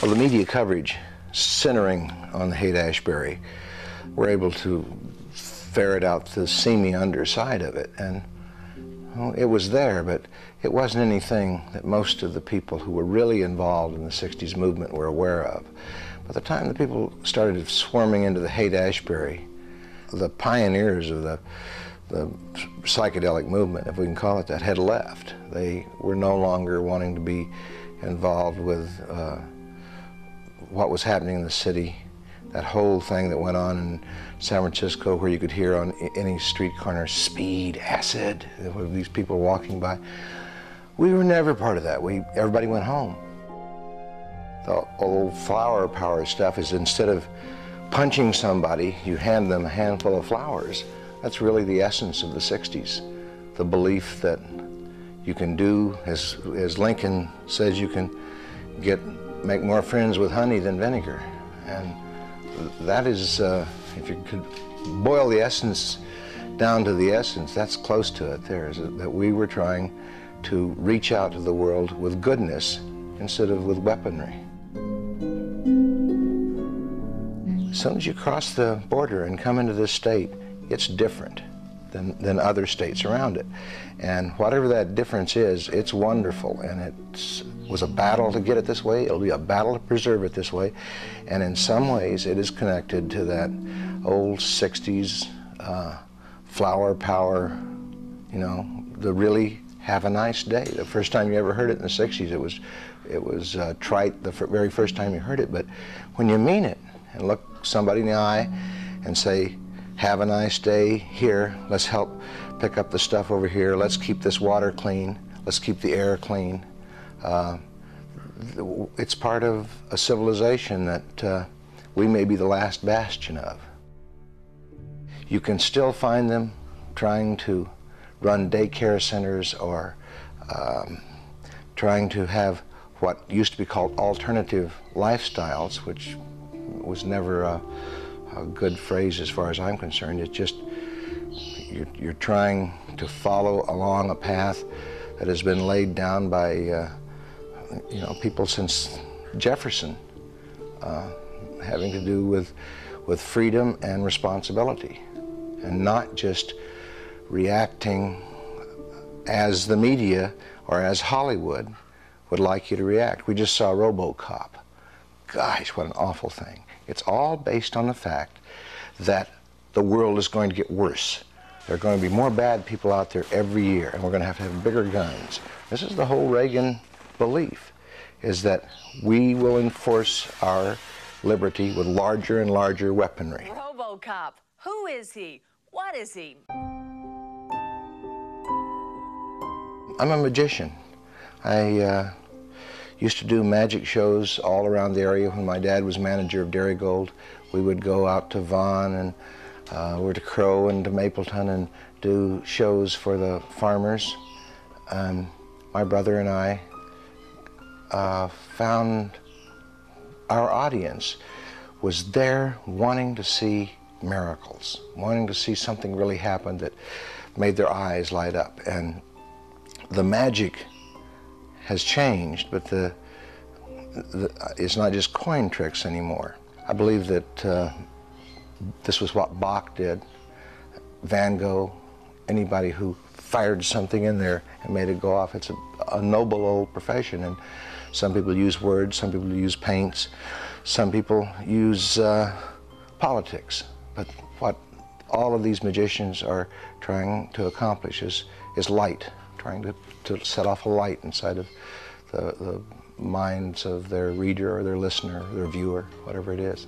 Well, the media coverage centering on the Haight-Ashbury, we're able to ferret out the seamy underside of it, and well, it was there, but it wasn't anything that most of the people who were really involved in the 60s movement were aware of. By the time the people started swarming into the Haight-Ashbury, the pioneers of the psychedelic movement, if we can call it that, had left. They were no longer wanting to be involved with what was happening in the city. That whole thing that went on in San Francisco, where you could hear on any street corner, speed, acid, these people walking by. We were never part of that. Everybody went home. The old flower power stuff is, instead of punching somebody, you hand them a handful of flowers. That's really the essence of the 60s. The belief that you can do, as Lincoln says, you can make more friends with honey than vinegar. And that is, if you could boil the essence down to the essence, that's close to it there, is that we were trying to reach out to the world with goodness instead of with weaponry. As soon as you cross the border and come into this state, it's different than other states around it. And whatever that difference is, it's wonderful, and it was a battle to get it this way. It'll be a battle to preserve it this way. And in some ways, it is connected to that old 60s flower power, you know, the really have a nice day. The first time you ever heard it in the 60s, it was trite the very first time you heard it, but when you mean it and look somebody in the eye and say, have a nice day here, let's help pick up the stuff over here, let's keep this water clean, let's keep the air clean. It's part of a civilization that we may be the last bastion of. You can still find them trying to run daycare centers or trying to have what used to be called alternative lifestyles, which was never a good phrase as far as I'm concerned. It's just you're trying to follow along a path that has been laid down by you know, people since Jefferson, having to do with freedom and responsibility, and not just reacting as the media or as Hollywood would like you to react. We just saw RoboCop. Gosh, what an awful thing. It's all based on the fact that the world is going to get worse. There are going to be more bad people out there every year, and we're going to have bigger guns. This is the whole Reagan belief, is that we will enforce our liberty with larger and larger weaponry. RoboCop, who is he? What is he? I'm a magician. I used to do magic shows all around the area when my dad was manager of Dairy Gold. We would go out to Vaughan and or to Crow and to Mapleton and do shows for the farmers. My brother and I found our audience was there wanting to see miracles, wanting to see something really happen that made their eyes light up. And the magic has changed, but it's not just coin tricks anymore. I believe that this was what Bach did, Van Gogh, anybody who fired something in there and made it go off. It's a noble old profession, and some people use words, some people use paints, some people use politics. But what all of these magicians are trying to accomplish is light, trying to set off a light inside of the minds of their reader or their listener or their viewer, whatever it is.